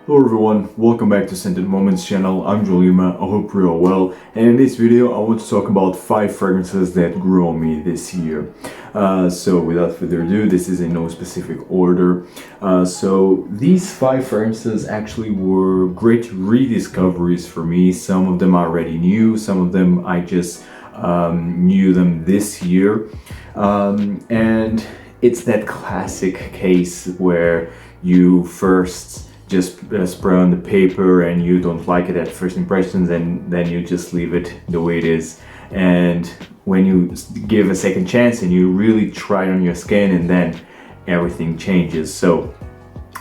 Hello everyone, welcome back to Scented Moments channel. I'm Gerhlong. I hope you're all well, and in this video I want to talk about 5 fragrances that grew on me this year. So without further ado, this is in no specific order. So these 5 fragrances actually were great rediscoveries for me. Some of them I already knew, some of them I just knew them this year. And it's that classic case where you first just spray on the paper and you don't like it at first impressions, and then you just leave it the way it is. And when you give a second chance and you really try it on your skin, and then everything changes. So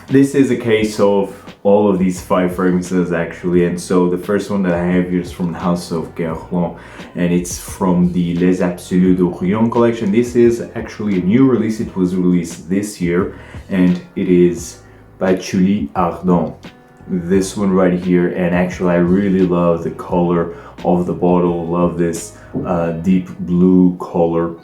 this is a case of all of these 5 fragrances actually. And so the first one that I have here is from the house of Gerhlong, and it's from the Les Absolus d'Orient collection. This is actually a new release. It was released this year, and it is Patchouli Ardent, this one right here. And actually I really love the color of the bottle, love this deep blue color.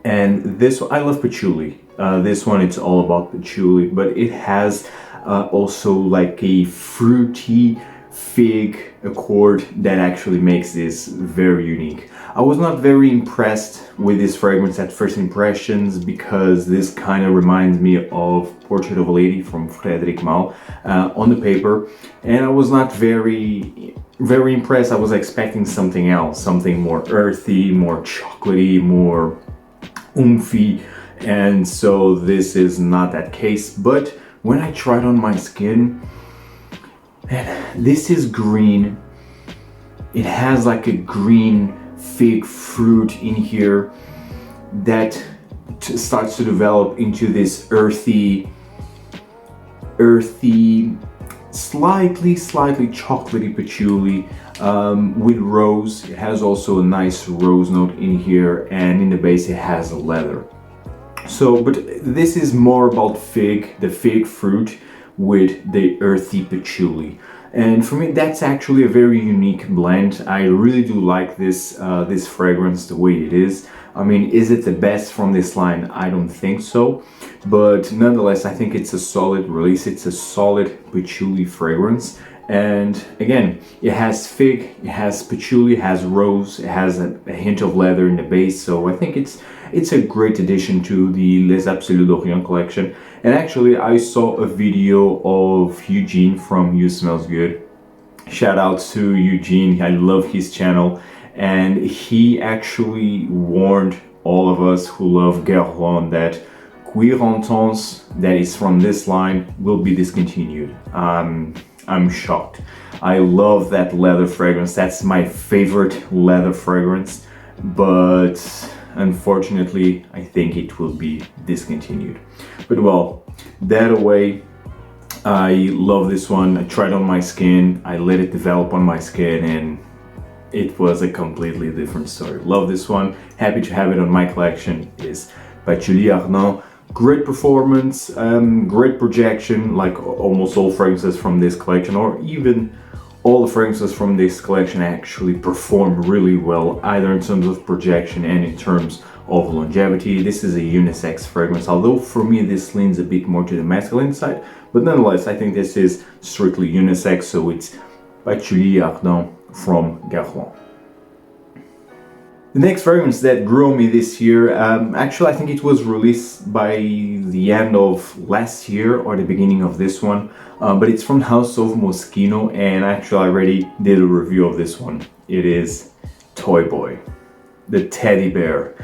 And this one, I love patchouli. This one, it's all about patchouli, but it has also like a fruity fig accord that actually makes this very unique. I was not very impressed with this fragrance at first impressions, because this kind of reminds me of Portrait of a Lady from Frédéric Malle on the paper, and I was not very impressed. I was expecting something else, something more earthy, more chocolatey, more oomphy, and so this is not that case. But when I tried on my skin, man, this is green. It has like a green fig fruit in here that starts to develop into this earthy, slightly chocolatey patchouli with rose. It has also a nice rose note in here, and in the base it has a leather. So, but this is more about fig, the fig fruit with the earthy patchouli. And for me, that's actually a very unique blend. I really do like this this fragrance the way it is. I mean, is it the best from this line? I don't think so. But nonetheless, I think it's a solid release. It's a solid patchouli fragrance. And again, it has fig, it has patchouli, it has rose, it has a hint of leather in the base. So I think it's a great addition to the Les Absolus d'Orient collection. And actually, I saw a video of Eugene from You Smells Good. Shout out to Eugene, I love his channel. And he actually warned all of us who love Gerhlong that Cuir Intense, that is from this line, will be discontinued. I'm shocked. I love that leather fragrance. That's my favorite leather fragrance. But unfortunately, I think it will be discontinued. But well, that away, I love this one. I tried on my skin, I let it develop on my skin, and it was a completely different story. Love this one. Happy to have it on my collection. It is Patchouli Ardent. Great performance, great projection, like almost all fragrances from this collection, or even all the fragrances from this collection actually perform really well, either in terms of projection and in terms of longevity. This is a unisex fragrance, although for me this leans a bit more to the masculine side, but nonetheless I think this is strictly unisex. So it's Patchouli Ardent from Gerhlong. The next fragrance that grew on me this year, actually I think it was released by the end of last year or the beginning of this one, but it's from the house of Moschino, and actually I already did a review of this one. It is Toy Boy, the teddy bear.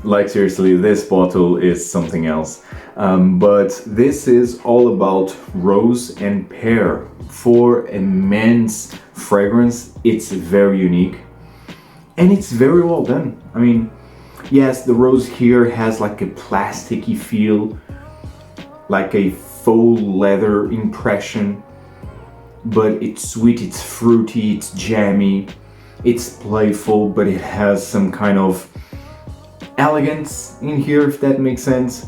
Like seriously, this bottle is something else. But this is all about rose and pear. For a men's fragrance, it's very unique. And it's very well done. I mean, yes, the rose here has like a plasticky feel, like a faux leather impression, but it's sweet, it's fruity, it's jammy, it's playful, but it has some kind of elegance in here, if that makes sense.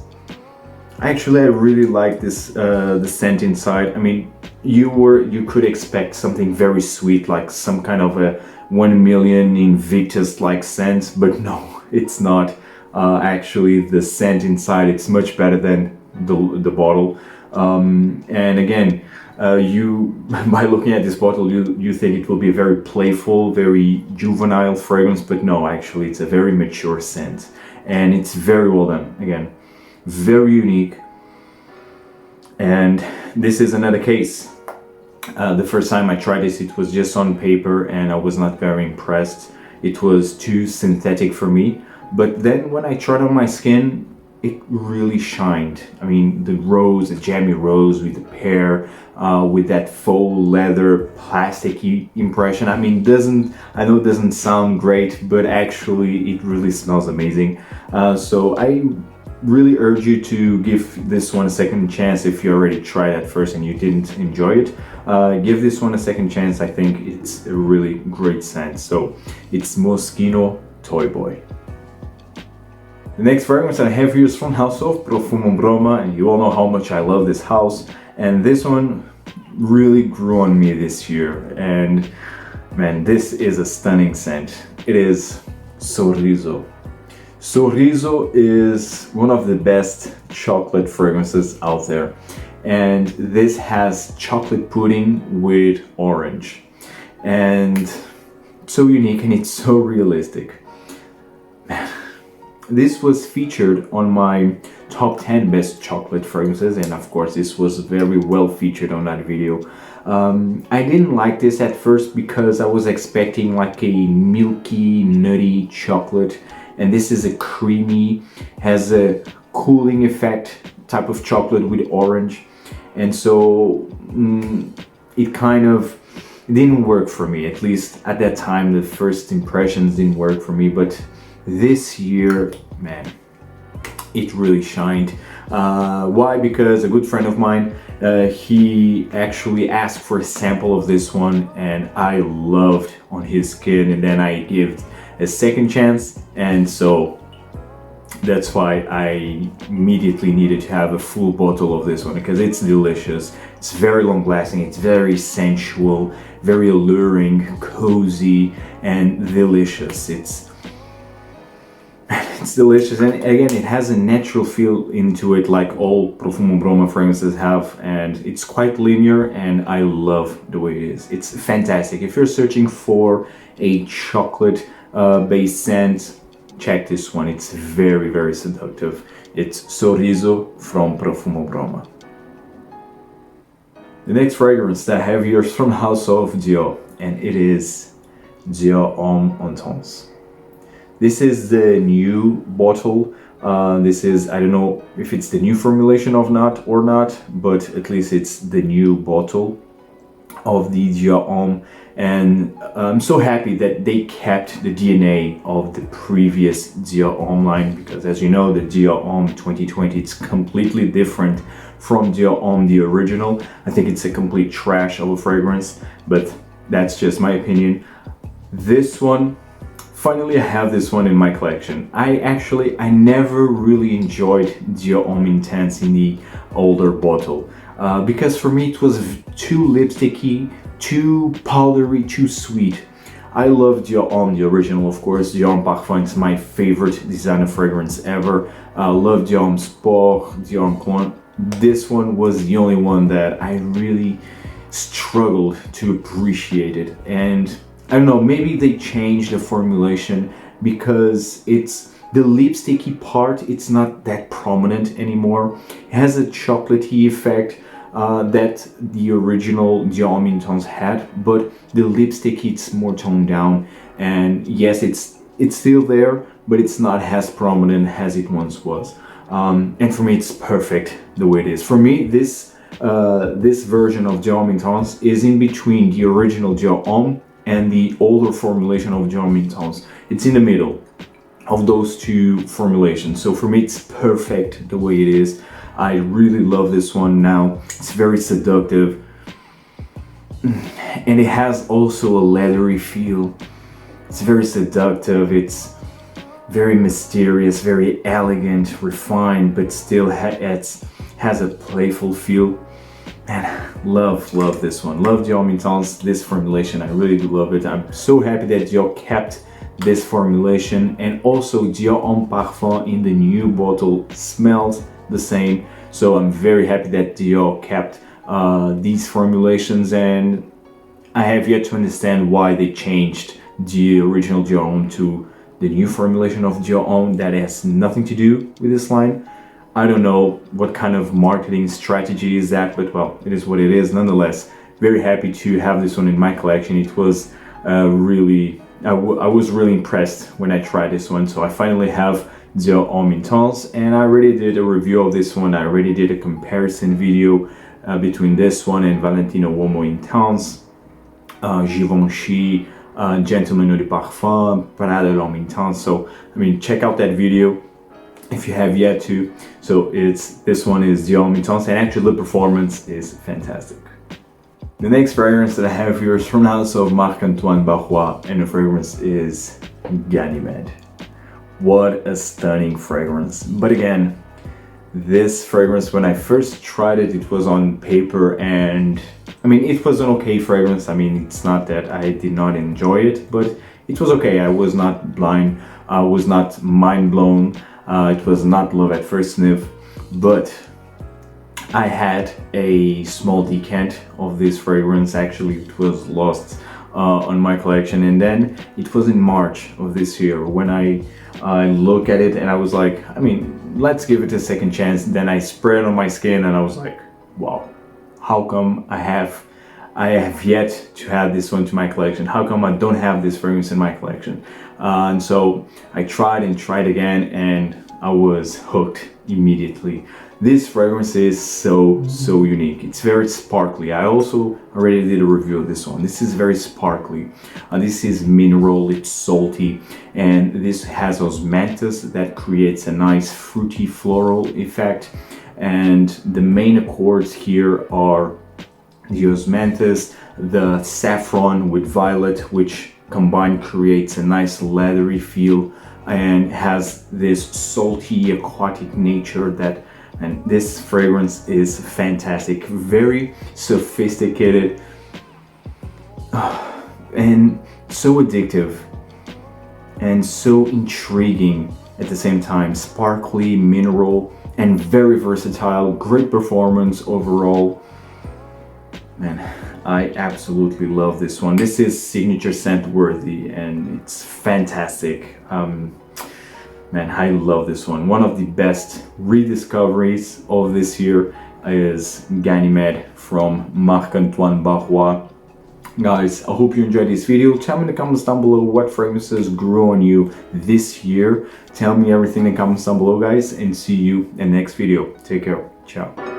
Actually, I really like this, the scent inside. I mean, you could expect something very sweet, like some kind of a 1 million Invictus like scent, but no, it's not. Actually, the scent inside, it's much better than the bottle. And again, You by looking at this bottle, you think it will be a very playful, very juvenile fragrance, but no, actually it's a very mature scent, and it's very well done. Again, very unique. And this is another case. The first time I tried this, it was just on paper and I was not very impressed. It was too synthetic for me. But then when I tried on my skin, it really shined. I mean, the rose, the jammy rose with the pear, with that faux leather plasticky impression. I mean, I know it doesn't sound great, but actually it really smells amazing. So I really urge you to give this one a second chance. If you already tried at first and you didn't enjoy it, give this one a second chance. I think it's a really great scent. So it's Moschino Toy Boy. The next fragrance I have here is from house of Profumum Roma, and you all know how much I love this house, and this one really grew on me this year, and man, this is a stunning scent. It is Sorriso. Sorriso is one of the best chocolate fragrances out there, and this has chocolate pudding with orange, and so unique, and it's so realistic. Man, this was featured on my top 10 best chocolate fragrances, and of course this was very well featured on that video. I didn't like this at first because I was expecting like a milky, nutty chocolate, and this is a creamy, has a cooling effect type of chocolate with orange, and so it kind of didn't work for me. At least at that time, the first impressions didn't work for me, but this year, man, it really shined. Why? Because a good friend of mine, he actually asked for a sample of this one, and I loved on his skin, and then I gave a second chance, and so that's why I immediately needed to have a full bottle of this one, because it's delicious. It's very long lasting, it's very sensual, very alluring, cozy, and delicious. It's delicious, and again, it has a natural feel into it, like all Profumum Roma fragrances have, and it's quite linear, and I love the way it is. It's fantastic. If you're searching for a chocolate based scent, check this one. It's very, very seductive. It's Sorriso from Profumum Roma. The next fragrance that I have here is from house of Dior, and it is Dior Homme Intense. This is the new bottle. This is, I don't know if it's the new formulation or not, but at least it's the new bottle of the Dior Homme, and I'm so happy that they kept the DNA of the previous Dior Homme line, because as you know, the Dior Homme 2020, it's completely different from Dior Homme the original. I think it's a complete trash of a fragrance, but that's just my opinion. This one, finally I have this one in my collection. I never really enjoyed Dior Homme Intense in the older bottle, because for me it was too lipsticky, too powdery, too sweet. I love Dior Homme, the original, of course. Dior Homme Parfum is my favorite designer fragrance ever. I love Dior Homme Sport, Dior Homme Cologne. This one was the only one that I really struggled to appreciate it, and I don't know, maybe they changed the formulation because it's the lipsticky part, it's not that prominent anymore. It has a chocolatey effect that the original Dior Homme Intense had, but the lipstick, it's more toned down, and yes, it's still there, but it's not as prominent as it once was. And for me, it's perfect the way it is. For me, this version of Dior Homme Intense is in between the original Dior Homme and the older formulation of Dior Homme Intense. It's in the middle of those two formulations. So for me, it's perfect the way it is. I really love this one now. It's very seductive. And it has also a leathery feel. It's very seductive. It's very mysterious, very elegant, refined, but still has a playful feel. And love this one. Love Dior Homme Intense, this formulation. I really do love it. I'm so happy that Dior kept this formulation, and also Dior Homme Parfum in the new bottle smells the same. So I'm very happy that Dior kept these formulations, and I have yet to understand why they changed the original Dior Homme to the new formulation of Dior Homme that has nothing to do with this line. I don't know what kind of marketing strategy is that, but well, it is what it is. Nonetheless, very happy to have this one in my collection. It was I was really impressed when I tried this one. So I finally have Dior Homme Intense, and I already did a review of this one. I already did a comparison video between this one and Valentino Uomo Intense, Givenchy, Gentleman Eau de Parfum, Prada L'Homme Intense. So I mean, check out that video if you have yet to. So this one is Dior Homme Intense, and actually the performance is fantastic. The next fragrance that I have here is from the house of Marc-Antoine Barrois, and the fragrance is Ganymede. What a stunning fragrance. But again, this fragrance, when I first tried it, it was on paper, and I mean, it was an okay fragrance. I mean, it's not that I did not enjoy it, but it was okay. I was not blind, I was not mind blown, it was not love at first sniff, but I had a small decant of this fragrance. Actually, it was lost on my collection, and then it was in March of this year when I look at it and I was like, I mean, let's give it a second chance. Then I sprayed it on my skin and I was like, wow, how come I have yet to add this one to my collection? How come I don't have this fragrance in my collection? And so I tried and tried again, and I was hooked immediately. This fragrance is so unique. It's very sparkly. I also already did a review of this one. This is very sparkly. This is mineral, it's salty, and this has osmanthus that creates a nice fruity floral effect. And the main accords here are the osmanthus, the saffron with violet, which combined creates a nice leathery feel and has this salty aquatic nature that, and this fragrance is fantastic, very sophisticated and so addictive and so intriguing at the same time. Sparkly, mineral, and very versatile. Great performance overall. Man, I absolutely love this one. This is signature scent worthy, and it's fantastic. Man, I love this one. One of the best rediscoveries of this year is Ganymede from Marc-Antoine Barrois. Guys, I hope you enjoyed this video. Tell me in the comments down below what fragrances grew on you this year. Tell me everything in the comments down below, guys, and see you in the next video. Take care. Ciao.